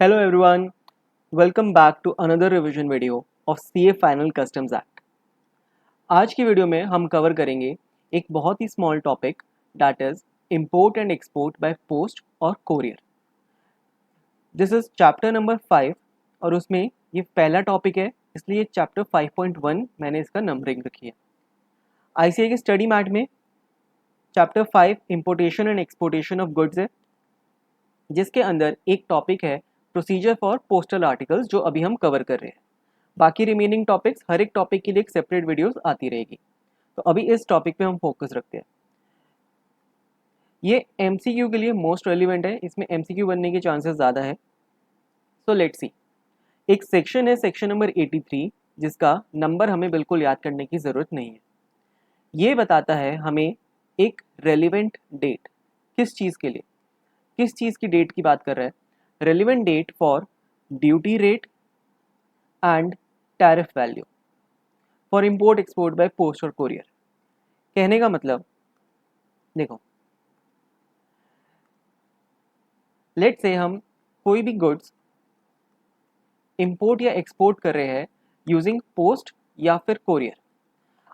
Hello everyone, welcome back to another revision video of CA Final Customs Act। आज की video में हम cover करेंगे एक बहुत ही small topic that is import and export by post और courier. This is chapter number 5 और उसमें ये पहला टॉपिक है, इसलिए चैप्टर 5.1 मैंने इसका नंबरिंग रखी है। ICAI के स्टडी मैट में chapter 5 importation and exportation of goods है, जिसके अंदर एक टॉपिक है प्रोसीजर फॉर पोस्टल आर्टिकल्स, जो अभी हम कवर कर रहे हैं। बाकी रिमेनिंग टॉपिक्स, हर एक टॉपिक के लिए एक सेपरेट वीडियोस आती रहेगी। तो अभी इस टॉपिक पे हम फोकस रखते हैं। ये MCQ के लिए मोस्ट रेलिवेंट है, इसमें MCQ बनने के चांसेस ज़्यादा है। So let's see. एक सेक्शन है, सेक्शन नंबर 83, जिसका नंबर हमें बिल्कुल याद करने की ज़रूरत नहीं है। ये बताता है हमें एक रेलिवेंट डेट, किस चीज़ के लिए, किस चीज़ की डेट की बात कर रहा है। Relevant date for duty rate and tariff value for import export by post और कोरियर। कहने का मतलब, देखो, लेट से हम कोई भी गुड्स इंपोर्ट या एक्सपोर्ट कर रहे हैं यूजिंग पोस्ट या फिर कोरियर।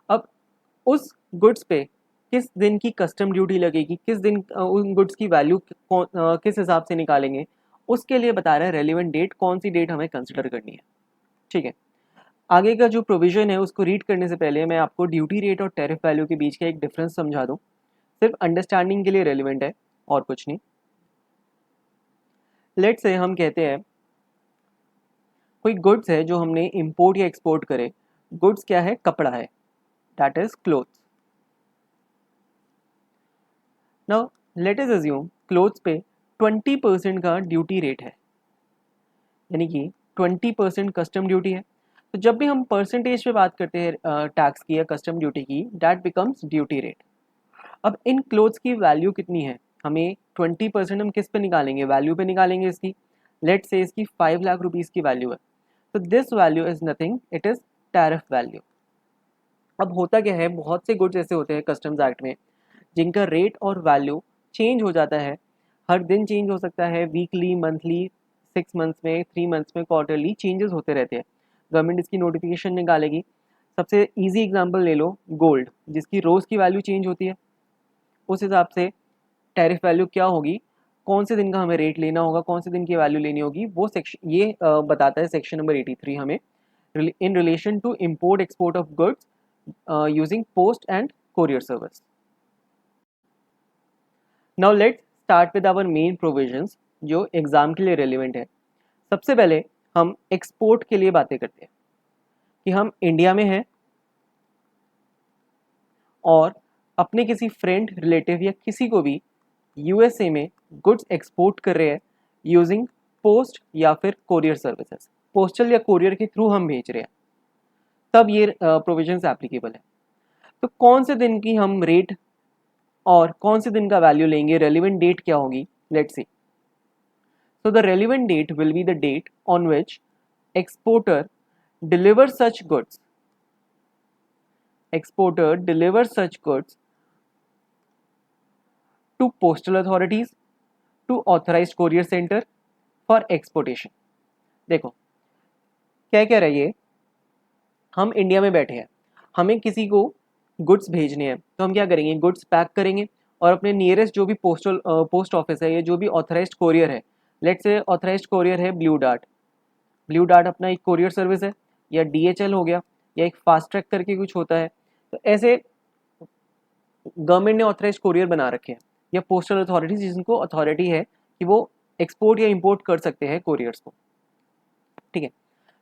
अब उस गुड्स पे किस दिन की कस्टम ड्यूटी लगेगी, किस दिन उन गुड्स की वैल्यू किस हिसाब से निकालेंगे, उसके लिए बता रहा है रेलिवेंट डेट, कौन सी डेट हमें कंसिडर करनी है। ठीक है, आगे का जो प्रोविजन है उसको रीड करने से पहले मैं आपको ड्यूटी रेट और टैरिफ वैल्यू के बीच का एक डिफरेंस समझा दूं, सिर्फ अंडरस्टैंडिंग के लिए रेलिवेंट है और कुछ नहीं। लेट से हम कहते हैं कोई गुड्स है जो हमने इंपोर्ट या एक्सपोर्ट करे। गुड्स क्या है? कपड़ा है, that is clothes. Now let us assume clothes पे 20% का ड्यूटी रेट है, यानी कि 20% कस्टम ड्यूटी है। तो जब भी हम परसेंटेज पे बात करते हैं टैक्स की या कस्टम ड्यूटी की, दैट बिकम्स ड्यूटी रेट। अब इन क्लोथ्स की वैल्यू कितनी है, हमें 20% हम किस पे निकालेंगे? वैल्यू पे निकालेंगे इसकी। लेट से इसकी 5 लाख रुपीज़ की वैल्यू है, तो this value is nothing, it is tariff value. अब होता क्या है, बहुत से गुड्स ऐसे होते हैं कस्टम्स एक्ट में जिनका रेट और वैल्यू चेंज हो जाता है, हर दिन चेंज हो सकता है, वीकली, मंथली, 6 मंथ्स में, 3 मंथ्स में, क्वार्टरली चेंजेस होते रहते हैं। गवर्नमेंट इसकी नोटिफिकेशन निकालेगी। सबसे इजी एग्जांपल ले लो, गोल्ड, जिसकी रोज़ की वैल्यू चेंज होती है, उस हिसाब से टैरिफ वैल्यू क्या होगी, कौन से दिन का हमें रेट लेना होगा, कौन से दिन की वैल्यू लेनी होगी, वो सेक्शन ये बताता है सेक्शन नंबर 83 हमें, in relation to import export of goods using post and courier service. Now let's start with our main provisions जो एग्जाम के लिए रेलिवेंट है। सबसे पहले हम एक्सपोर्ट के लिए बातें करते हैं कि हम इंडिया में हैं और अपने किसी फ्रेंड, रिलेटिव या किसी को भी USA में गुड्स एक्सपोर्ट कर रहे हैं यूजिंग पोस्ट या फिर कोरियर सर्विसेज, पोस्टल या कोरियर के थ्रू हम भेज रहे हैं, तब ये प्रोविजंस एप्लीकेबल है। तो कौन से दिन की हम रेट और कौन से दिन का वैल्यू लेंगे, रेलिवेंट डेट क्या होगी, let's see. So the relevant date will be the date on which exporter delivers such goods. Exporter delivers such goods to postal authorities, to authorized courier center for exportation. देखो क्या कह रहा है ये, हम India में बैठे हैं, हमें किसी को गुड्स भेजने हैं, तो हम क्या करेंगे, गुड्स पैक करेंगे और अपने नियरेस्ट जो भी पोस्ट ऑफिस है या जो भी ऑथराइज्ड कोरियर है, लेट से ऑथराइज्ड कोरियर है ब्लू डार्ट। ब्लू डार्ट अपना एक कोरियर सर्विस है, या DHL हो गया, या एक फास्ट ट्रैक करके कुछ होता है। तो ऐसे गवर्नमेंट ने ऑथराइज्ड कोरियर बना रखे हैं, या पोस्टल अथॉरिटीज जिनको अथॉरिटी है कि वो एक्सपोर्ट या इंपोर्ट कर सकते हैं कोरियर्स को। ठीक है,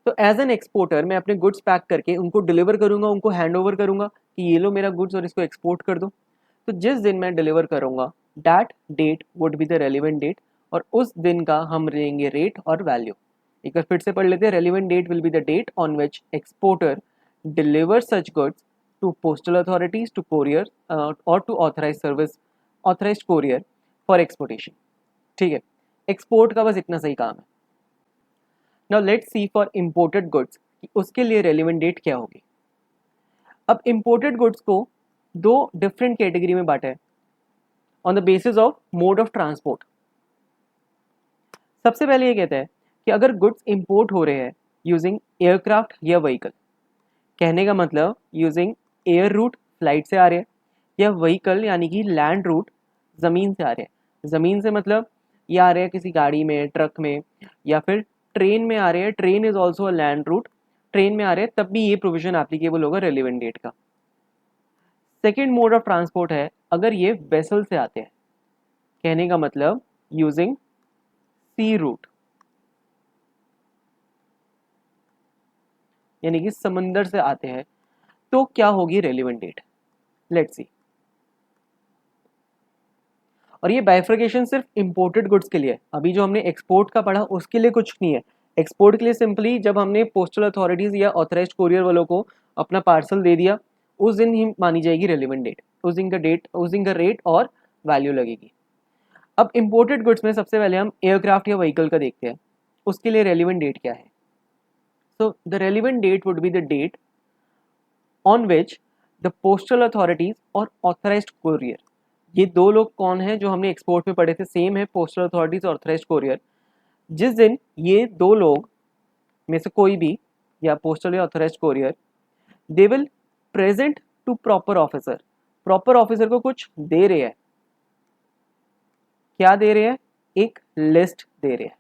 तो एज एन एक्सपोर्टर मैं अपने गुड्स पैक करके उनको डिलीवर करूंगा, उनको हैंड ओवर करूंगा कि ये लो मेरा गुड्स और इसको एक्सपोर्ट कर दो। तो जिस दिन मैं डिलीवर करूंगा, that date would be the relevant date, और उस दिन का हम लेंगे रेट और वैल्यू। एक बार फिर से पढ़ लेते हैं, relevant date will be the date on which exporter deliver such goods to postal authorities, to courier और to authorise service, authorise courier for exportation. ठीक है, एक्सपोर्ट का बस इतना सही काम है। Now let's see for imported goods कि उसके लिए रेलिवेंट डेट क्या होगी। अब इंपोर्टेड गुड्स को दो डिफरेंट कैटेगरी में बांटा है on the basis of mode of transport. सबसे पहले ये कहता है कि अगर गुड्स इंपोर्ट हो रहे हैं यूजिंग एयरक्राफ्ट या व्हीकल, कहने का मतलब यूजिंग एयर रूट फ्लाइट से आ रहे हैं, या व्हीकल यानी कि लैंड रूट ज़मीन से आ रहे हैं। ज़मीन से मतलब ये आ रहे हैं किसी गाड़ी में, ट्रक में, या फिर ट्रेन में आ रहे हैं। Train is also a land route, train में आ रहे हैं, तब भी ये प्रोविजन एप्लीकेबल होगा रेलिवेंट डेट का। सेकेंड मोड ऑफ ट्रांसपोर्ट है अगर ये वेसल से आते हैं, कहने का मतलब यूजिंग सी रूट, यानी कि समंदर से आते हैं, तो क्या होगी रेलिवेंट डेट, लेट्स सी। और ये बाइफर्केशन सिर्फ इंपोर्टेड गुड्स के लिए है। अभी जो हमने एक्सपोर्ट का पढ़ा उसके लिए कुछ नहीं है। एक्सपोर्ट के लिए सिंपली जब हमने पोस्टल अथॉरिटीज़ या ऑथराइज्ड कोरियर वालों को अपना पार्सल दे दिया, उस दिन ही मानी जाएगी रेलिवेंट डेट, उस दिन का डेट, उस दिन का रेट और वैल्यू लगेगी। अब इंपोर्टेड गुड्स में सबसे पहले हम एयरक्राफ्ट या व्हीकल का देखते हैं, उसके लिए रेलिवेंट डेट क्या है। So the relevant date would be the date on which the postal authorities और ऑथराइज्ड कोरियर, ये दो लोग कौन हैं जो हमने एक्सपोर्ट में पढ़े थे, सेम है, पोस्टल अथॉरिटीज और ऑथराइज्ड कोरियर। जिस दिन ये दो लोग में से कोई भी, या पोस्टल या authorised courier, they will present to proper officer, proper officer को कुछ दे रहे हैं। क्या दे रहे हैं, एक लिस्ट दे रहे हैं।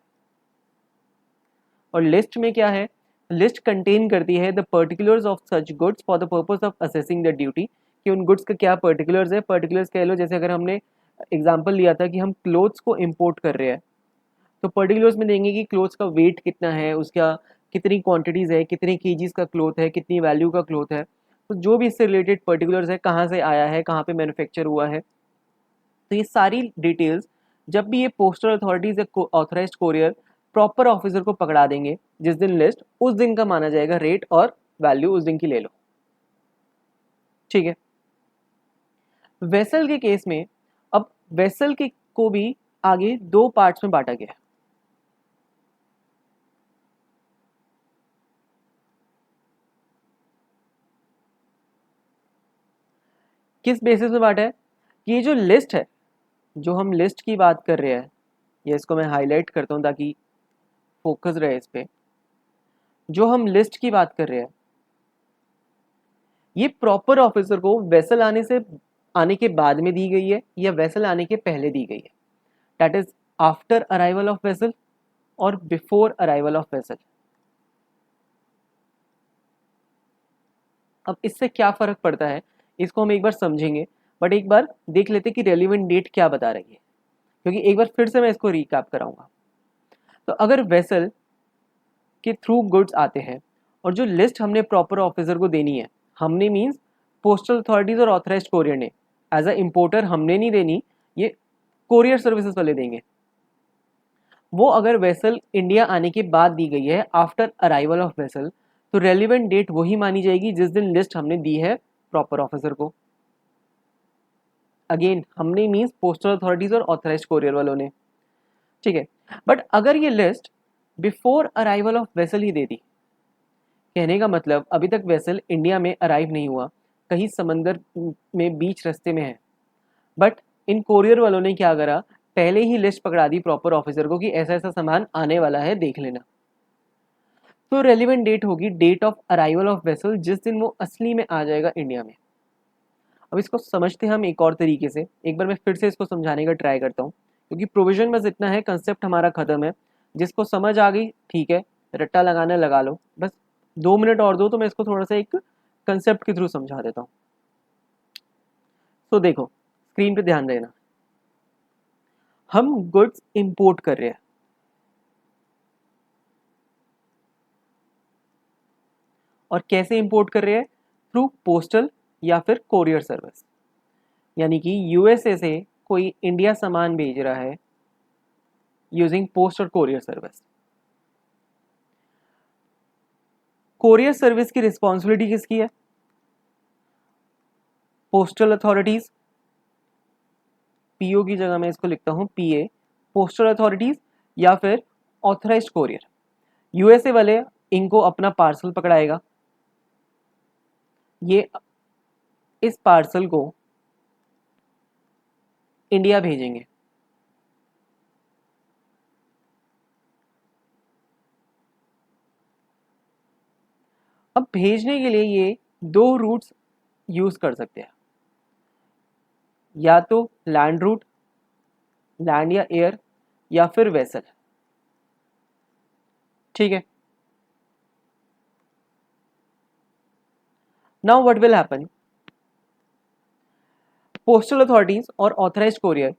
और लिस्ट में क्या है, लिस्ट कंटेन करती है the particulars of such goods for the purpose of assessing the duty, कि उन गुड्स का क्या पर्टिकुलर्स है। पर्टिकुलर्स कह लो, जैसे अगर हमने एग्जांपल लिया था कि हम क्लोथ्स को इंपोर्ट कर रहे हैं, तो पर्टिकुलर्स में देंगे कि क्लोथ्स का वेट कितना है, उसका कितनी क्वांटिटीज़ है, कितने केजीज का क्लोथ है, कितनी वैल्यू का क्लोथ है। तो जो भी इससे रिलेटेड पर्टिकुलर्स है, कहाँ से आया है, कहाँ पे मैन्युफैक्चर हुआ है, तो ये सारी डिटेल्स जब भी ये पोस्टल अथॉरिटीज या ऑथराइज्ड कोरियर प्रॉपर ऑफिसर को पकड़ा देंगे जिस दिन लिस्ट, उस दिन का माना जाएगा रेट और वैल्यू उस दिन की ले लो। ठीक है। वेसल के केस में अब वेसल के को भी आगे दो पार्ट्स में बांटा गया है। किस बेसिस पे बांटा है कि ये जो लिस्ट है, जो हम लिस्ट की बात कर रहे हैं, ये इसको मैं हाईलाइट करता हूं ताकि फोकस रहे इस पे। जो हम लिस्ट की बात कर रहे हैं, ये प्रॉपर ऑफिसर को वेसल आने के बाद में दी गई है या वेसल आने के पहले दी गई है। That is after arrival of vessel और बिफोर अराइवल ऑफ वेसल। अब इससे क्या फर्क पड़ता है इसको हम एक बार समझेंगे, बट एक बार देख लेते कि रेलिवेंट डेट क्या बता रही है, क्योंकि एक बार फिर से मैं इसको रिकैप कराऊंगा। तो अगर वेसल के थ्रू गुड्स आते हैं और जो लिस्ट हमने प्रॉपर ऑफिसर को देनी है, हमने मीन्स पोस्टल अथॉरिटीज और ऑथराइज्ड कोरियर ने, एज अ इंपोर्टर हमने नहीं देनी, ये कोरियर सर्विसेज वाले देंगे। वो अगर वेसल इंडिया आने के बाद दी गई है, आफ्टर अराइवल ऑफ वेसल, तो रेलिवेंट डेट वही मानी जाएगी जिस दिन लिस्ट हमने दी है प्रॉपर ऑफिसर को। अगेन हमने मीन्स पोस्टल अथॉरिटीज और ऑथराइज्ड कोरियर वालों ने। ठीक है। बट अगर ये list before arrival of vessel ही दे दी, कहने का मतलब अभी तक वेसल इंडिया में अराइव नहीं हुआ, कहीं समंदर में बीच रास्ते में है, बट इन कोरियर वालों ने क्या करा, पहले ही लिस्ट पकड़ा दी प्रॉपर ऑफिसर को कि ऐसा ऐसा सामान आने वाला है, देख लेना। तो रेलिवेंट डेट होगी date of arrival of vessel, जिस दिन वो असली में आ जाएगा इंडिया में। अब इसको समझते हैं हम एक और तरीके से, एक बार मैं फिर से इसको समझाने का ट्राई करता हूँ, क्योंकि प्रोविजन बस इतना है, कंसेप्ट हमारा खत्म है। जिसको समझ आ गई ठीक है, रट्टा लगाने लगा लो, बस 2 मिनट और दो तो मैं इसको थोड़ा सा एक कंसेप्ट के थ्रू समझा देता हूँ। तो देखो स्क्रीन पे ध्यान देना, हम गुड्स इंपोर्ट कर रहे हैं, और कैसे इंपोर्ट कर रहे हैं, थ्रू पोस्टल या फिर कोरियर सर्विस। यानी कि यूएसए से कोई इंडिया सामान भेज रहा है यूजिंग पोस्ट और कोरियर सर्विस। कोरियर सर्विस की रिस्पॉन्सिबिलिटी किसकी है, पोस्टल अथॉरिटीज, पीओ की जगह मैं इसको लिखता हूं पीए, पोस्टल अथॉरिटीज या फिर ऑथराइज्ड कोरियर। यूएसए वाले इनको अपना पार्सल पकड़ाएगा, ये इस पार्सल को इंडिया भेजेंगे। अब भेजने के लिए ये दो रूट्स यूज कर सकते हैं, या तो लैंड रूट, लैंड या एयर, या फिर वेसल। ठीक है, now what will happen, postal authorities और ऑथराइज्ड कोरियर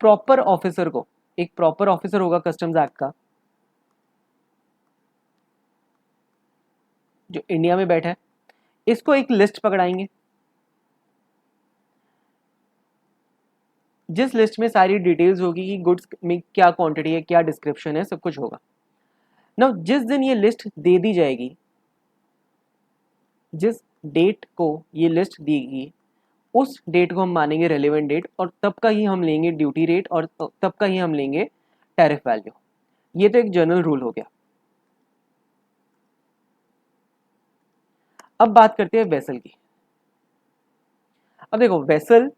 प्रॉपर ऑफिसर को, एक प्रॉपर ऑफिसर होगा कस्टम्स एक्ट का जो इंडिया में बैठा है, इसको एक लिस्ट पकड़ाएंगे जिस लिस्ट में सारी डिटेल्स होगी कि गुड्स में क्या क्वांटिटी है, क्या डिस्क्रिप्शन है, सब कुछ होगा ना। जिस दिन ये लिस्ट दे दी जाएगी, जिस डेट को ये लिस्ट देगी, उस डेट को हम मानेंगे रेलेवेंट डेट, और तब का ही हम लेंगे ड्यूटी रेट, और तब का ही हम लेंगे टैरिफ वैल्यू। ये तो एक जनरल रूल हो गया। अब बात करते हैं वेसल की। अब देखो वेसल,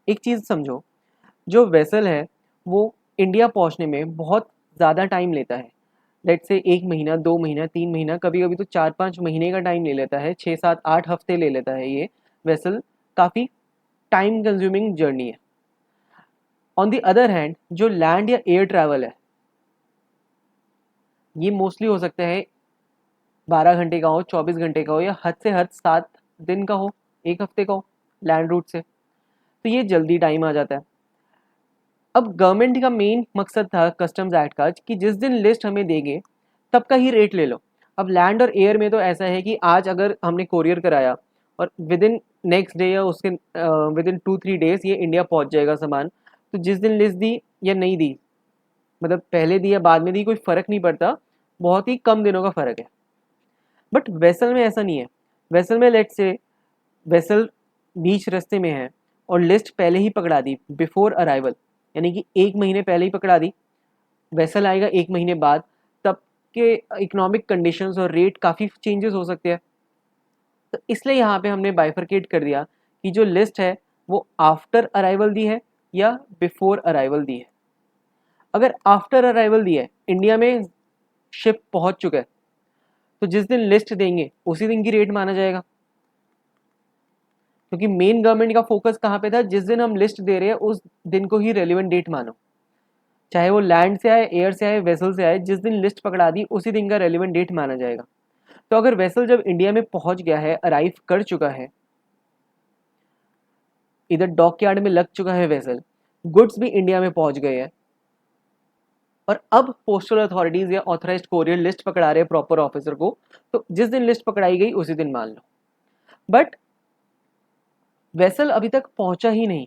एक चीज समझो, जो वेसल है वो इंडिया पहुंचने में बहुत ज़्यादा टाइम लेता है। लेट से 1 महीना, 2 महीना, 3 महीना, कभी कभी तो 4-5 महीने का टाइम ले लेता है, 6-7-8 हफ्ते ले लेता है ये वेसल। काफ़ी टाइम कंज्यूमिंग जर्नी है। ऑन द अदर हैंड जो लैंड या एयर ट्रैवल है, ये मोस्टली हो सकता है 12 घंटे का हो, 24 घंटे का हो, या हद से हद 7 दिन का हो, 1 हफ्ते का हो लैंड रूट से, तो ये जल्दी टाइम आ जाता है। अब गवर्नमेंट का मेन मकसद था कस्टम्स एक्ट का कि जिस दिन लिस्ट हमें देंगे तब का ही रेट ले लो। अब लैंड और एयर में तो ऐसा है कि आज अगर हमने कोरियर कराया और विद इन नेक्स्ट डे या उसके विद इन 2-3 डेज ये इंडिया पहुंच जाएगा सामान, तो जिस दिन लिस्ट दी या नहीं दी, मतलब पहले दी या बाद में दी, कोई फ़र्क नहीं पड़ता, बहुत ही कम दिनों का फ़र्क है। बट वेसल में ऐसा नहीं है। वेसल में लेट से वेसल बीच रास्ते में है और लिस्ट पहले ही पकड़ा दी बिफोर अराइवल, यानी कि 1 महीने पहले ही पकड़ा दी, वेसल आएगा 1 महीने बाद, तब के इकोनॉमिक कंडीशंस और रेट काफ़ी चेंजेस हो सकते हैं। तो इसलिए यहाँ पे हमने बाइफरकेट कर दिया कि जो लिस्ट है वो आफ्टर अराइवल दी है या बिफोर अराइवल दी है। अगर आफ्टर अराइवल दी है, इंडिया में शिप पहुंच चुका है, तो जिस दिन लिस्ट देंगे उसी दिन की रेट माना जाएगा, क्योंकि मेन गवर्नमेंट का फोकस कहाँ पे था, जिस दिन हम लिस्ट दे रहे हैं उस दिन को ही रेलिवेंट डेट मानो, चाहे वो लैंड से आए, एयर से आए, वेसल से आए, जिस दिन लिस्ट पकड़ा दी उसी दिन का रेलिवेंट डेट माना जाएगा। तो अगर वेसल जब इंडिया में पहुंच गया है, अराइव कर चुका है, इधर डॉक यार्ड में लग चुका है वेसल, गुड्स भी इंडिया में पहुंच गए हैं, और अब पोस्टल अथॉरिटीज या ऑथराइज्ड कोरियर लिस्ट पकड़ा रहे हैं प्रॉपर ऑफिसर को, तो जिस दिन लिस्ट पकड़ाई गई उसी दिन मान लो। बट वेसल अभी तक पहुंचा ही नहीं,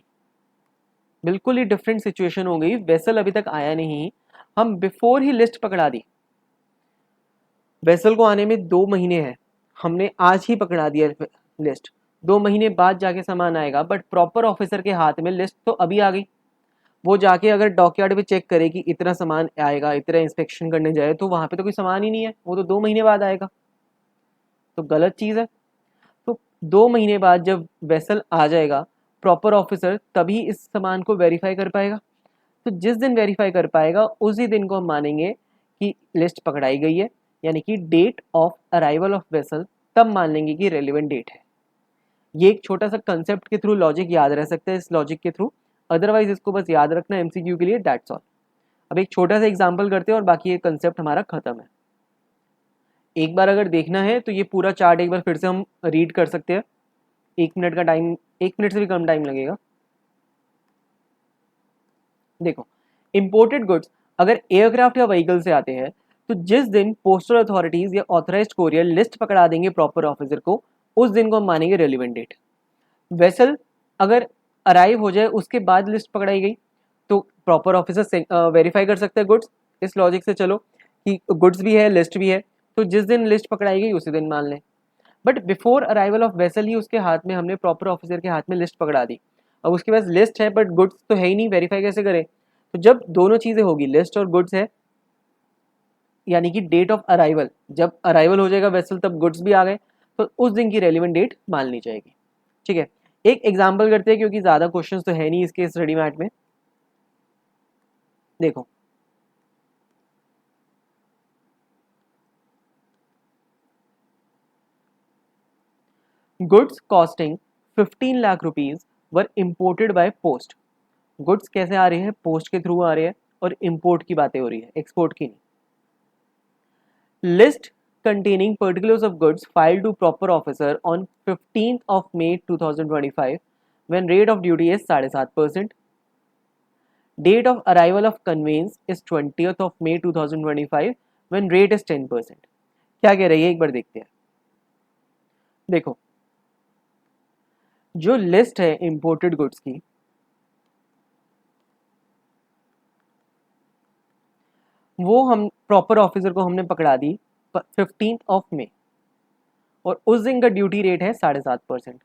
बिल्कुल ही डिफरेंट सिचुएशन हो गई, वेसल अभी तक आया नहीं, हम बिफोर ही लिस्ट पकड़ा दी। वेसल को आने में 2 महीने हैं, हमने आज ही पकड़ा दिया लिस्ट, 2 महीने बाद जाके सामान आएगा, बट प्रॉपर ऑफिसर के हाथ में लिस्ट तो अभी आ गई। वो जाके अगर डॉकयार्ड पे चेक करे कि इतना सामान आएगा, इतना इंस्पेक्शन करने जाए, तो वहां पे तो कोई सामान ही नहीं है, वो तो 2 महीने बाद आएगा, तो गलत चीज़ है। तो 2 महीने बाद जब वेसल आ जाएगा, प्रॉपर ऑफिसर तभी इस सामान को वेरीफाई कर पाएगा। तो जिस दिन वेरीफाई कर पाएगा उसी दिन को हम मानेंगे कि लिस्ट पकड़ाई गई है, यानी कि date of arrival of vessel, तब मान लेंगे कि रेलिवेंट डेट है। ये एक छोटा सा कंसेप्ट के थ्रू लॉजिक याद रह सकता है, इस लॉजिक के थ्रू, अदरवाइज इसको बस याद रखना एमसीक्यू के लिए, दैट्स ऑल। अब एक छोटा सा एग्जांपल करते हैं और बाकी ये कंसेप्ट हमारा खत्म है। एक बार अगर देखना है तो ये पूरा चार्ट एक बार फिर से हम रीड कर सकते हैं, 1 मिनट का टाइम, 1 मिनट से भी कम टाइम लगेगा। देखो, इंपोर्टेड गुड्स अगर एयरक्राफ्ट या व्हीकल से आते हैं, तो जिस दिन पोस्टल अथॉरिटीज या ऑथराइज्ड कोरियर लिस्ट पकड़ा देंगे प्रॉपर ऑफिसर को, उस दिन को हम मानेंगे रेलिवेंट डेट। वेसल अगर अराइव हो जाए उसके बाद लिस्ट पकड़ाई गई, तो प्रॉपर ऑफिसर वेरीफाई कर सकते हैं गुड्स। इस लॉजिक से चलो कि गुड्स भी है, लिस्ट भी है, तो जिस दिन लिस्ट पकड़ाई गई उसी दिन मान लें। But before arrival of vessel ही उसके हाथ में, हमने प्रॉपर ऑफिसर के हाथ में लिस्ट पकड़ा दी, अब उसके पास लिस्ट है बट गुड्स तो है ही नहीं, वेरीफाई कैसे करें? तो जब दोनों चीज़ें होगी, लिस्ट और गुड्स है, यानी कि डेट ऑफ अराइवल, जब अराइवल हो जाएगा वेसल तब गुड्स भी आ गए, तो उस दिन की रेलिवेंट डेट मान ली जाएगी। ठीक है, एक एग्जाम्पल करते हैं क्योंकि ज़्यादा क्वेश्चन तो है नहीं इसके स्टडी मैट में। देखो, goods costing 15 lakh rupees were imported by post. Goods कैसे आ रहे हैं? पोस्ट के थ्रू आ रहे हैं और इम्पोर्ट की बातें हो रही है, एक्सपोर्ट की नहीं। List containing particulars of goods filed to proper officer on 15th of May 2025 when rate of duty is 7.5%. Date of arrival of conveyance is 20th of May 2025 when rate is 10%. क्या कह रही है एक बार देखते हैं। देखो, जो लिस्ट है इंपोर्टेड गुड्स की, वो हम प्रॉपर ऑफिसर को हमने पकड़ा दी 15th ऑफ मे और उस दिन का ड्यूटी रेट है 7.5%।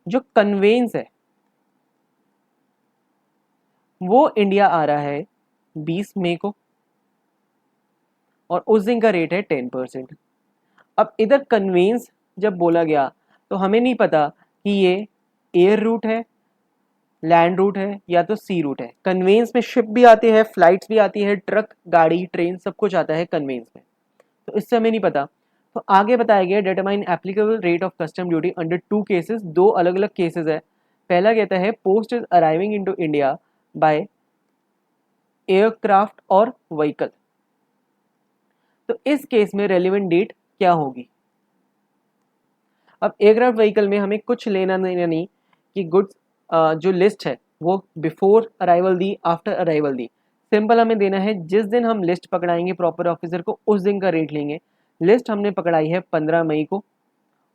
जो कन्वेंस है वो इंडिया आ रहा है 20 मई को और उस दिन का रेट है 10%। अब इधर कन्वेंस जब बोला गया तो हमें नहीं पता कि ये एयर रूट है, लैंड रूट है या तो सी रूट है। कन्वेंस में शिप भी आती है, फ्लाइट्स भी आती है, ट्रक, गाड़ी, ट्रेन सब कुछ आता है कन्वेंस में, तो इससे हमें नहीं पता। तो आगे बताया गया determine applicable rate of custom duty under 2 cases. 2 अलग अलग केसेस है। पहला कहता है post is arriving into India by aircraft और व्हीकल। तो इस केस में रेलिवेंट डेट क्या होगी? अब एयरक्राफ्ट व्हीकल में हमें कुछ लेना देना नहीं कि गुड्स जो लिस्ट है वो बिफोर अराइवल दी, आफ्टर अराइवल दी। सिंपल हमें देना है जिस दिन हम लिस्ट पकड़ाएंगे प्रॉपर ऑफिसर को उस दिन का रेट लेंगे। लिस्ट हमने पकड़ाई है 15 मई को,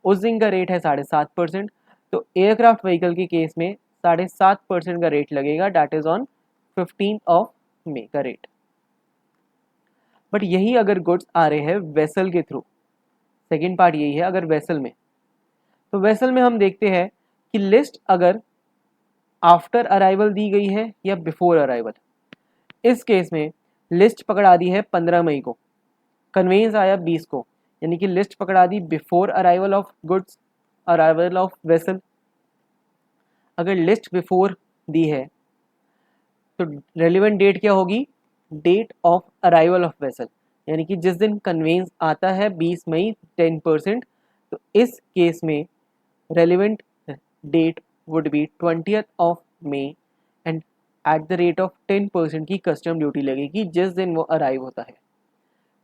उस दिन का रेट है 7.5%। तो एयरक्राफ्ट व्हीकल के केस में 7.5% का रेट लगेगा, that is on 15 of May का रेट। बट यही अगर गुड्स आ रहे हैं वेसल के थ्रू, सेकेंड पार्ट यही है। अगर वेसल में, तो वेसल में हम देखते हैं कि लिस्ट अगर आफ्टर अराइवल दी गई है या बिफोर अराइवल। इस केस में लिस्ट पकड़ा दी है 15 मई को, कन्वेंस आया 20 को, यानी कि लिस्ट पकड़ा दी before arrival of goods, arrival of vessel. अगर लिस्ट बिफोर दी है तो रेलिवेंट डेट क्या होगी? Date of arrival of vessel, यानी कि जिस दिन कन्वेंस आता है 20 मई 10%। तो इस केस में relevant date would be 20th of May and at the rate of 10% की कस्टम ड्यूटी लगेगी जिस दिन वो अराइव होता है।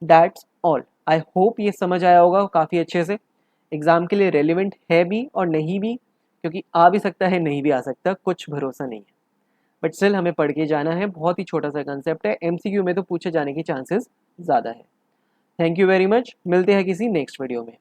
That's all. आई होप ये समझ आया होगा काफ़ी अच्छे से। एग्ज़ाम के लिए रेलिवेंट है भी और नहीं भी, क्योंकि आ भी सकता है नहीं भी आ सकता, कुछ भरोसा नहीं है। बट स्टिल हमें पढ़ के जाना है। बहुत ही छोटा सा कंसेप्ट है, MCQ में तो पूछे जाने के चांसेस ज़्यादा है। Thank you very much. मिलते हैं किसी नेक्स्ट वीडियो में।